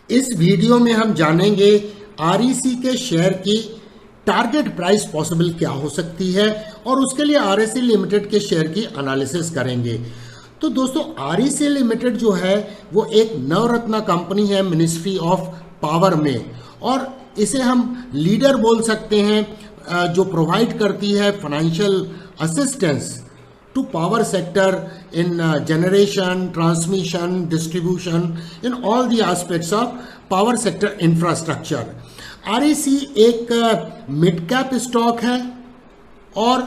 इस वीडियो में हम जानेंगे आरईसी के शेयर की टारगेट प्राइस पॉसिबल क्या हो सकती है और उसके लिए आरईसी लिमिटेड के शेयर की एनालिसिस करेंगे। तो दोस्तों, आरईसी लिमिटेड जो है वो एक नवरत्न कंपनी है मिनिस्ट्री ऑफ पावर में, और इसे हम लीडर बोल सकते हैं जो प्रोवाइड करती है financial assistance to power sector in generation, transmission, distribution, in all the aspects of power sector infrastructure. REC एक मिड कैप स्टॉक है और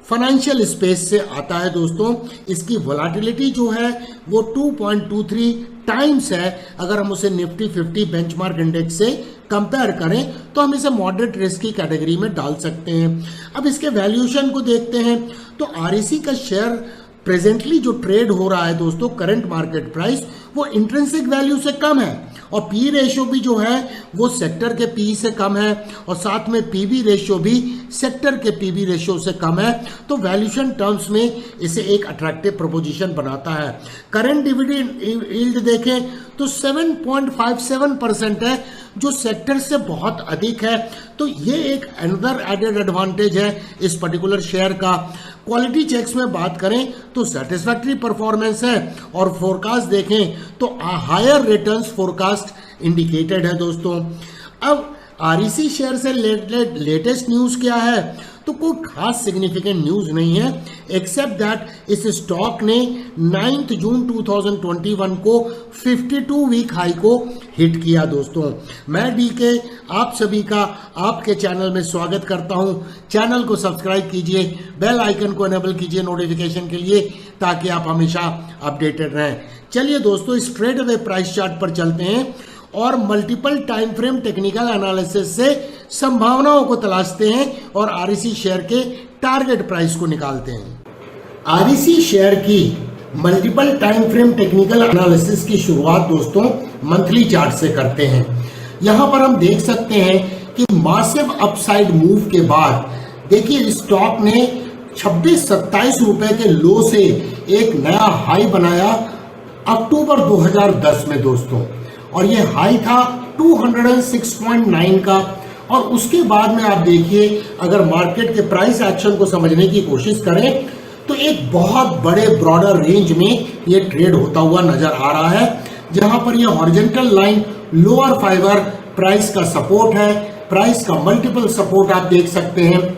फाइनेंशियल स्पेस से आता है दोस्तों। इसकी वोलेटिलिटी जो है वो 2.23 टाइम्स है। अगर हम उसे निफ्टी 50 बेंचमार्क इंडेक्स से कंपेयर करें तो हम इसे मॉडरेट रिस्क की कैटेगरी में डाल सकते हैं। अब इसके वैल्यूएशन को देखते हैं तो आरईसी का शेयर प्रेजेंटली जो ट्रेड हो रहा है दोस्तों, करंट मार्केट प्राइस वो इंट्रिंसिक वैल्यू से कम है, और पी रेशियो भी जो है वो सेक्टर के पी से कम है, और साथ में पीबी रेशियो भी सेक्टर के पीबी रेशियो से कम है। तो वैल्यूएशन टर्म्स में इसे एक अट्रैक्टिव प्रोपोजिशन बनाता है। करंट डिविडेंड यील्ड देखें तो 7.57% है, जो सेक्टर से बहुत अधिक है। तो ये एक अनदर एडेड एडवांटेज है इस पर्टिकुलर शेयर का। क्वालिटी चेक्स में बात करें तो सेटिस्फैक्टरी परफॉर्मेंस है, और फोरकास्ट देखें तो हायर रिटर्न्स फोरकास्ट इंडिकेटेड है दोस्तों। अब आरईसी शेयर से लेटेस्ट न्यूज़ क्या है, तो कोई खास सिग्निफिकेंट न्यूज़ नहीं है, एक्सेप्ट दैट इस स्टॉक ने 9 जून 2021 को 52 वीक हाई को हिट किया दोस्तों। मैं डीके आप सभी का आपके चैनल में स्वागत करता हूं। चैनल को सब्सक्राइब कीजिए, बेल आइकन को एनेबल कीजिए नोटिफिकेशन के लिए, ताकि आप हमेशा अपडेटेड रहें। चलिए दोस्तों, इस ट्रेड अवे प्राइस चार्ट पर चलते हैं और multiple time frame technical analysis से संभावनाओं को तलाशते हैं और आरईसी शेयर के टारगेट प्राइस को निकालते हैं। आरईसी शेयर की multiple time frame technical analysis की शुरुआत दोस्तों मंथली चार्ट से करते हैं। यहां पर हम देख सकते हैं कि मासिव अपसाइड मूव के बाद देखिए स्टॉक ने 26-27 रुपए के लो से एक नया हाई बनाया अक्टूबर 2010 में दोस्तों, और ये हाई था 206.9 का। और उसके बाद में आप देखिए, अगर मार्केट के प्राइस एक्शन को समझने की कोशिश करें तो एक बहुत बड़े ब्रॉडर रेंज में ये ट्रेड होता हुआ नजर आ रहा है, जहां पर ये horizontal line lower fibre price का सपोर्ट है, प्राइस का मल्टीपल सपोर्ट आप देख सकते हैं,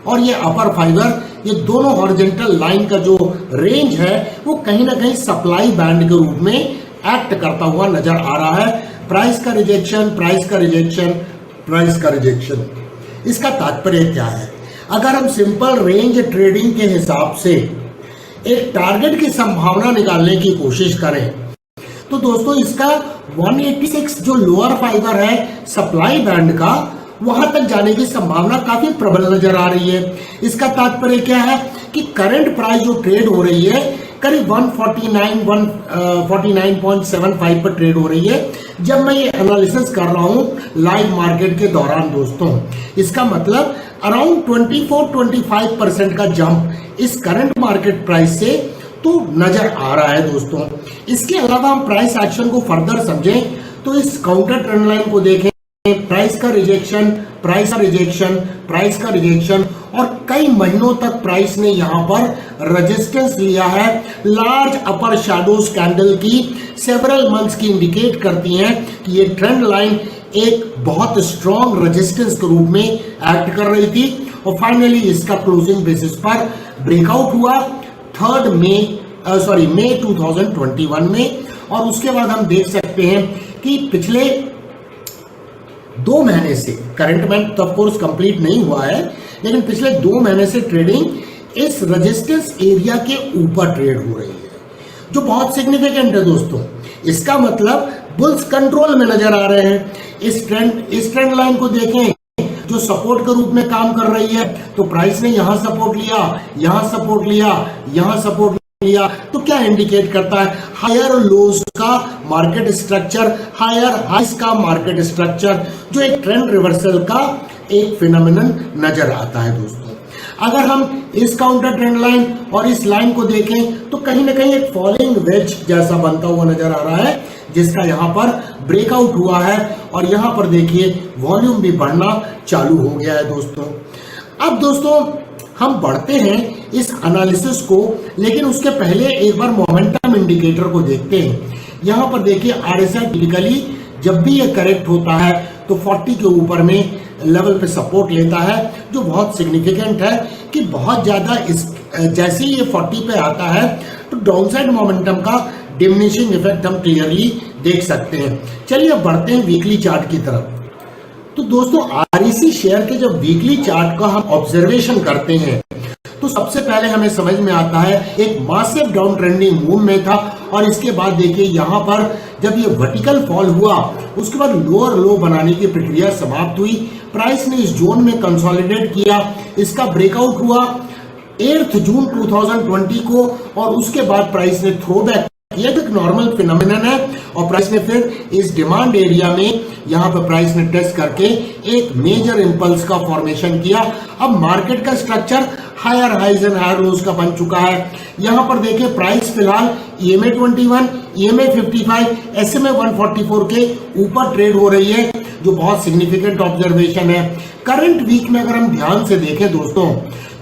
और ये अपर फाइबर, ये दोनों हॉरिजॉन्टल लाइन का जो रेंज है वो कहीं ना कहीं सप्लाई बैंड के रूप में एक्ट करता हुआ नजर आ रहा है। प्राइस का रिजेक्शन, प्राइस का रिजेक्शन, प्राइस का रिजेक्शन। इसका तात्पर्य क्या है? अगर हम सिंपल रेंज ट्रेडिंग के हिसाब से एक टारगेट की संभावना निकालने की कोशिश करें तो दोस्तों इसका 186 जो लोअर फाइबर है सप्लाई बैंड का, वहां तक जाने की संभावना काफी प्रबल नजर आ रही है। इसका तात्पर्य क्या है कि करंट प्राइस जो ट्रेड हो रही है करीब 149.75 पर ट्रेड हो रही है जब मैं ये एनालिसिस कर रहा हूं लाइव मार्केट के दौरान दोस्तों। इसका मतलब अराउंड 24-25% का जंप इस करंट मार्केट प्राइस से तो नजर आ रहा है दोस्तों। इसके अलावा हम प्राइस एक्शन को फर्दर समझें तो इस काउंटर ट्रेंड लाइन को देखें, प्राइस का रिजेक्शन, प्राइस का रिजेक्शन, प्राइस का रिजेक्शन, और कई महीनों तक प्राइस ने यहां पर रेजिस्टेंस लिया है। लार्ज अपर शैडोज कैंडल की सेवरल मंथ्स की इंडिकेट करती हैं कि ये ट्रेंड लाइन एक बहुत स्ट्रॉन्ग रेजिस्टेंस के रूप में एक्ट कर रही थी, और फाइनली इसका क्लोजिंग बेसिस पर ब्रेकआउट हुआ मई 2021 में। और उसके बाद हम देख सकते हैं कि पिछले 2 महीने से, करंट मंथ तो ऑफ कोर्स कंप्लीट नहीं हुआ है, लेकिन पिछले 2 महीने से ट्रेडिंग इस रेजिस्टेंस एरिया के ऊपर ट्रेड हो रही है, जो बहुत सिग्निफिकेंट है दोस्तों। इसका मतलब बुल्स कंट्रोल में नजर आ रहे हैं। इस ट्रेंड लाइन को देखें जो सपोर्ट के रूप में काम कर रही है, तो प्राइस ने यहां सपोर्ट लिया, यहां सपोर्ट लिया, यहां सपोर्ट लिया, तो क्या इंडिकेट करता है? हायर लोज का मार्केट स्ट्रक्चर, हायर हाइस का मार्केट स्ट्रक्चर, जो एक ट्रेंड रिवर्सल का एक फिनोमेनन नजर आता है दोस्तों। अगर हम इस काउंटर ट्रेंड लाइन और इस लाइन को देखें तो कहीं ना कहीं एक फॉलिंग वेज जैसा बनता हुआ नजर आ रहा है, जिसका यहाँ पर ब्रेकआउट हुआ है और यहाँ पर देखिए वॉल्यूम भी बढ़ना चालू हो गया है दोस्तों। अब दोस्तों हम बढ़ते हैं इस एनालिसिस को, लेकिन उसके पहले एक बार मोमेंटम इंडिकेटर को देखते हैं। यहाँ पर देखिए आरएसआई टिपिकली जब भी ये करेक्ट होता है तो 40 के ऊपर में लेवल पे सपोर्ट लेता है, जो बहुत सिग्निफिकेंट है कि बहुत ज़्यादा इस जैसे ही ये 40 पे आता है तो डाउनसाइड मोमेंटम का डिमिनिशिंग इफेक्ट हम क्लियरली देख सकते हैं। चलिए अब बढ़ते हैं वीकली चार्ट की तरफ। तो दोस्तों आरईसी शेयर के जब वीकली चार्ट का हम ऑब्जर्वेशन करते हैं तो सबसे पहले हमें समझ में आता है एक मासिव डाउन ट्रेंडिंग मूव में था और इसके बाद देखिए यहाँ पर जब ये वर्टिकल फॉल हुआ उसके बाद लोअर लो बनाने की प्रक्रिया समाप्त हुई। प्राइस ने इस जोन में कंसोलिडेट किया, इसका ब्रेकआउट हुआ 8 जून 2020 को और उसके बाद प्राइस ने थ्रो बैक किया। एक नॉर्मल फिनोमिनन है और प्राइस ने फिर इस डिमांड एरिया में यहाँ पर प्राइस ने टेस्ट करके एक मेजर इंपल्स का फॉर्मेशन किया। अब मार्केट का structure higher highs and higher lows का बन चुका है। यहाँ पर देखिए प्राइस फिलहाल EMA 21, EMA 55, SMA 144 के ऊपर ट्रेड हो रही है, जो बहुत सिग्निफिकेंट ऑब्जर्वेशन है। करंट वीक में अगर हम ध्यान से देखें दोस्तों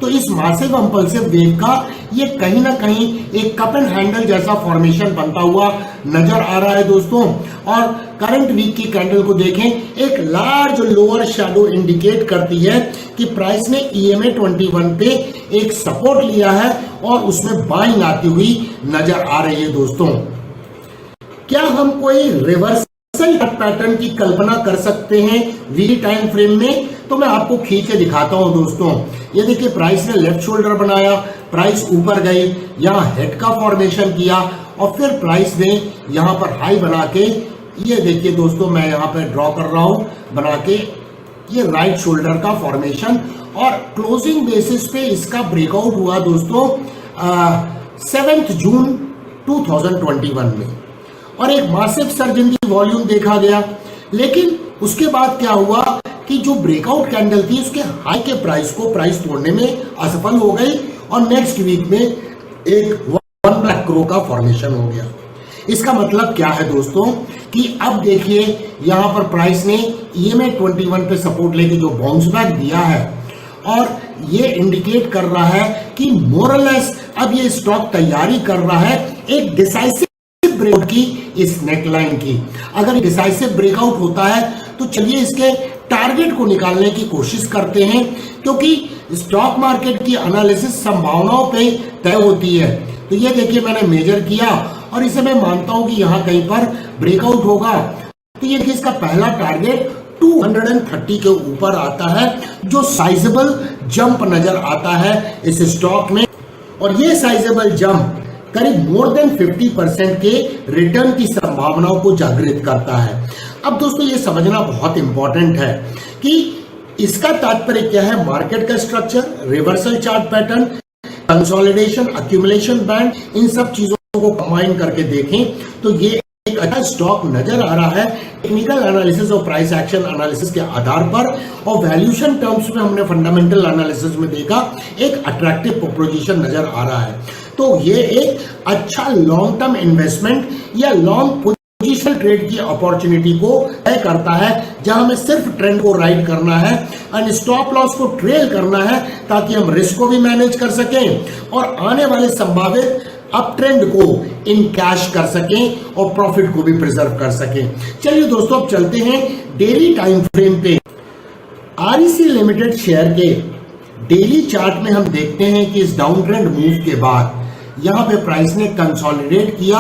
तो इस मासिव इंपल्सिव वेव का ये कहीं ना कहीं एक कप एंड हैंडल जैसा फॉर्मेशन बनता हुआ नजर आ रहा है दोस्तों। और करंट वीक की कैंडल को देखें, एक लार्ज लोअर शैडो इंडिकेट करती है कि प्राइस ने EMA 21 पे एक सपोर्ट लिया है और उसमें बाइंग आती हुई नजर आ रही है दोस्तों। क्या हम कोई रिवर्सल पैटर्न की कल्पना कर सकते हैं वीकली टाइम फ्रेम में? तो मैं आपको खींच के दिखाता हूं दोस्तों। ये देखिए प्राइस ने लेफ्ट शोल्डर बनाया, प्राइस ऊपर गई, यहाँ हेड का फॉर्मेशन किया और फिर प्राइस ने यहाँ पर हाई बना के, ये देखिए दोस्तों मैं यहाँ पे ड्रॉ कर रहा हूँ बना के, ये राइट शोल्डर का फॉर्मेशन और क्लोजिंग बेसिस पे इसका ब्रेकआउट हुआ दोस्तों 7 जून 2021 में और एक massive surge in the volume देखा गया। लेकिन उसके बाद क्या हुआ कि जो ब्रेकआउट कैंडल थी उसके हाई के प्राइस को प्राइस तोड़ने में असफल हो गई और नेक्स्ट वीक में एक 1 ब्लैक क्रो का फॉर्मेशन हो गया। इसका मतलब क्या है दोस्तों कि अब देखिए यहाँ पर प्राइस ने EMA 21 पे सपोर्ट लेके जो बाउंस बैक दिया है और ये इंडिकेट कर रहा है कि मोरलेस अब ये स्टॉक तैयारी कर रहा है एक डिसाइसिव ब्रेकआउट की, इस नेकलाइन की। अगर डिसाइसिव ब्रेकआउट होता है तो चलिए इसके टारगेट को निकालने की कोशिश करते हैं, क्योंकि स्टॉक मार्केट की एनालिसिस संभावनाओं पे तय होती है। तो ये देखिए मैंने मेजर किया और इसे मैं मानता हूं कि यहाँ कहीं पर ब्रेकआउट होगा। तो ये इसका पहला टारगेट 230 के ऊपर आता है, जो साइजेबल जंप नजर आता है इस स्टॉक में और ये साइजेबल जंप करीब मोर देन 50% के रिटर्न की संभावनाओं को जागृत करता है। अब दोस्तों ये समझना बहुत इंपॉर्टेंट है कि इसका तात्पर्य क्या है। मार्केट का structure, reversal chart pattern, consolidation, accumulation band, इन सब चीजों को कंबाइन करके देखें तो ये एक अच्छा स्टॉक नजर आ रहा है। टेक्निकल एनालिसिस और प्राइस एक्शन एनालिसिस के आधार पर और वैल्यूएशन टर्म्स में हमने फंडामेंटल एनालिसिस में देखा एक अट्रैक्टिव प्रोपोजिशन नजर आ रहा है। तो ये एक अच्छा लॉन्ग टर्म इन्वेस्टमेंट या लॉन्ग पोजिशनल ट्रेड की अपॉर्चुनिटी को तय करता है, जहां हमें सिर्फ ट्रेंड को राइड करना है एंड स्टॉप लॉस को ट्रेल करना है ताकि हम रिस्क को भी मैनेज कर सकें और आने वाले संभावित अप ट्रेंड को इन कैश कर सकें और प्रॉफिट को भी प्रिजर्व कर सकें। चलिए दोस्तों अब चलते हैं डेली टाइम फ्रेम पे। आरईसी लिमिटेड शेयर के डेली चार्ट में हम देखते हैं कि इस डाउन ट्रेंड मूव के बाद यहाँ पे प्राइस ने कंसोलिडेट किया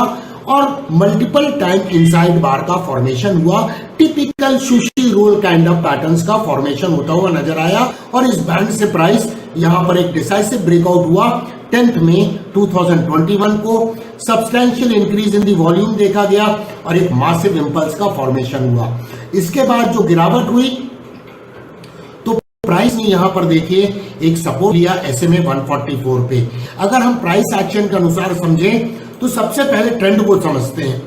और मल्टीपल टाइम इनसाइड बार का फॉर्मेशन हुआ। Typical sushi roll kind of patterns का फॉर्मेशन होता हुआ नजर आया और इस बैंड से प्राइस यहाँ पर एक डिसाइसिव ब्रेकआउट हुआ 10 मई 2021 को। Substantial increase in the volume देखा गया और एक मासिव इंपल्स का फॉर्मेशन हुआ। इसके बाद जो गिरावट हुई तो प्राइस ने यहां पर देखिए एक सपोर्ट लिया SMA 144 पे। अगर हम प्राइस एक्शन के अनुसार समझें तो सबसे पहले ट्रेंड को समझते हैं।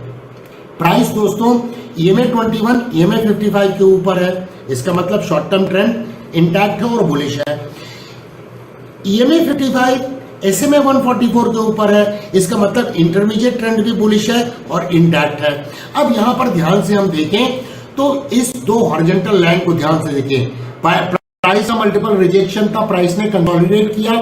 प्राइस दोस्तों EMA 21, EMA 55 के ऊपर है, इसका मतलब शॉर्ट टर्म ट्रेंड इंटैक्ट है और बुलिश है। EMA 55 SMA 144 के ऊपर है, इसका मतलब इंटरमीडिएट ट्रेंड भी बुलिश है और इंटैक्ट है। अब यहाँ पर ध्यान से हम देखें तो इस दो हॉरिजॉन्टल लाइन को ध्यान से देखें, प्राइस का मल्टीपल रिजेक्शन था, प्राइस ने कंसोलिडेट किया,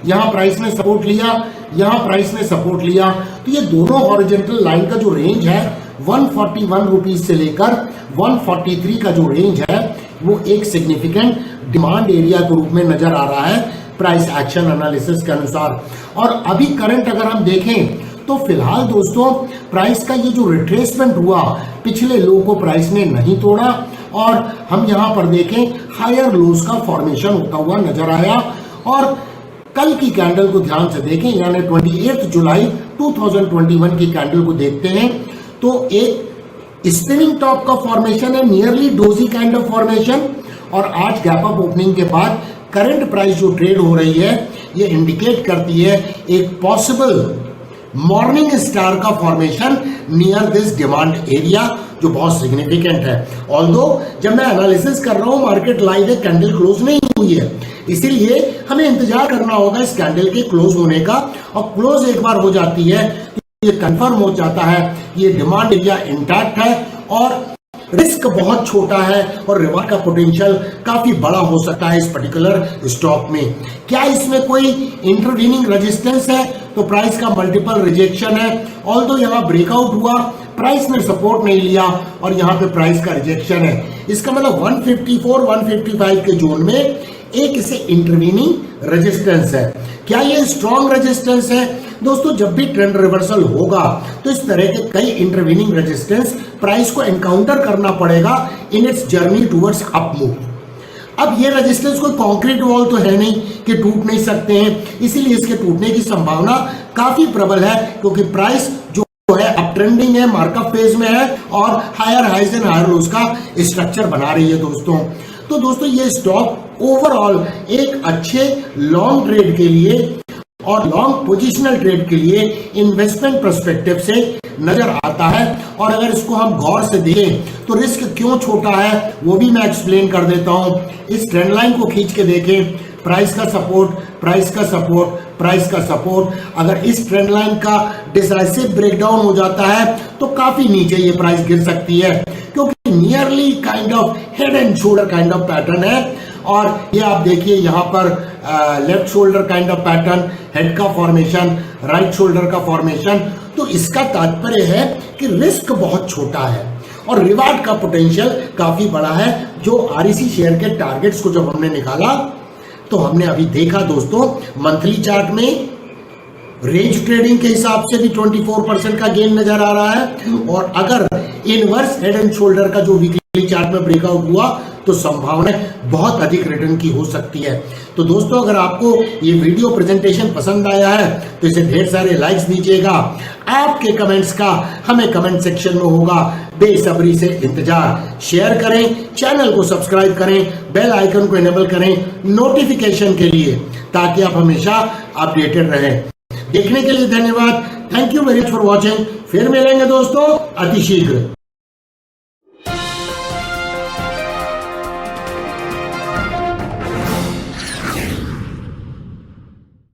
यहाँ प्राइस ने सपोर्ट लिया, यहाँ प्राइस ने सपोर्ट लिया। तो ये दोनों हॉरिजॉन्टल लाइन का जो रेंज है 141 रुपीज से लेकर 143 का जो रेंज है वो एक सिग्निफिकेंट डिमांड एरिया के रूप में नजर आ रहा है प्राइस एक्शन एनालिसिस के अनुसार। और अभी करंट अगर हम देखें तो फिलहाल दोस्तों प्राइस का ये जो रिट्रेसमेंट हुआ, पिछले लो को प्राइस ने नहीं तोड़ा और हम यहाँ पर देखें हायर लोज का फॉर्मेशन होता हुआ नजर आया। और कल की कैंडल को ध्यान से देखें, यानी 28 जुलाई 2021 की कैंडल को देखते हैं तो एक स्पिनिंग टॉप का फॉर्मेशन है, nearly doji kind of formation. और आज गैप अप ओपनिंग के बाद करंट प्राइस जो ट्रेड हो रही है ये इंडिकेट करती है एक पॉसिबल मॉर्निंग स्टार का formation near this demand area, जो बहुत सिग्निफिकेंट है। ऑल्दो जब मैं एनालिसिस कर रहा हूं मार्केट लाइव है, कैंडल क्लोज नहीं हुई है, इसीलिए हमें इंतजार करना होगा इस कैंडल के क्लोज होने का। और क्लोज एक बार हो जाती है तो ये कंफर्म हो जाता है ये डिमांड एरिया इंटैक्ट है और रिस्क बहुत छोटा है और रिवार्ड का पोटेंशियल काफी बड़ा हो सकता है इस पर्टिकुलर स्टॉक में। क्या इसमें कोई इंटरवीनिंग रेजिस्टेंस है? तो प्राइस का मल्टीपल रिजेक्शन है। ऑल्दो यहाँ ब्रेकआउट हुआ, प्राइस ने सपोर्ट नहीं लिया और यहाँ पे प्राइस का रिजेक्शन है। इसका मतलब 154 155 के जोन में एक इसे इंटरवीनिंग रेजिस्टेंस है। क्या ये स्ट्रॉन्ग रेजिस्टेंस है? दोस्तों जब भी ट्रेंड रिवर्सल होगा तो इस तरह के कई इंटरवीनिंग रेजिस्टेंस प्राइस को एनकाउंटर करना पड़ेगा in its journey towards up move. अब ये रेजिस्टेंस कोई कॉन्क्रीट वॉल तो है नहीं कि टूट नहीं सकते हैं, इसीलिए इसके टूटने की संभावना काफी प्रबल है क्योंकि प्राइस जो है अप ट्रेंडिंग है, मार्कअप फेज में है और higher highs and higher lows का स्ट्रक्चर बना रही है दोस्तों। तो दोस्तों ये स्टॉक ओवरऑल एक अच्छे लॉन्ग ट्रेड के लिए और लॉन्ग पोजिशनल ट्रेड के लिए इन्वेस्टमेंट पर्सपेक्टिव से नजर आता है। और अगर इसको हम गौर से देखें तो रिस्क क्यों छोटा है वो भी मैं एक्सप्लेन कर देता हूं। इस ट्रेंड लाइन को खींच के देखें, प्राइस का सपोर्ट, प्राइस का सपोर्ट, प्राइस का सपोर्ट। अगर इस ट्रेंड लाइन का डिसाइसिव ब्रेकडाउन हो जाता है तो काफी नीचे ये प्राइस गिर सकती है क्योंकि nearly kind of head and shoulder kind of pattern है। और ये आप देखिए यहाँ पर left shoulder kind of pattern, head का फॉर्मेशन, राइट शोल्डर का फॉर्मेशन। तो इसका तात्पर्य है कि रिस्क बहुत छोटा है और रिवार्ड का पोटेंशियल काफी बड़ा है। जो आरईसी शेयर के टारगेट्स को जब हमने निकाला तो हमने अभी देखा दोस्तों मंथली चार्ट में रेंज ट्रेडिंग के हिसाब से भी 24% का गेन नजर आ रहा है और अगर इनवर्स हेड एंड शोल्डर का जो वीकली चार्ट में ब्रेकआउट हुआ तो संभावना बहुत अधिक रिटर्न की हो सकती है। तो दोस्तों अगर आपको ये वीडियो प्रेजेंटेशन पसंद आया है तो इसे ढेर सारे लाइक्स दीजिएगा। आपके कमेंट्स का हमें कमेंट सेक्शन में होगा बेसब्री से इंतजार। शेयर करें, चैनल को सब्सक्राइब करें, बेल आइकन को इनेबल करें नोटिफिकेशन के लिए ताकि आप हमेशा अपडेटेड रहें। देखने के लिए धन्यवाद। Thank you very much for watching. फिर मिलेंगे दोस्तों अति शीघ्र।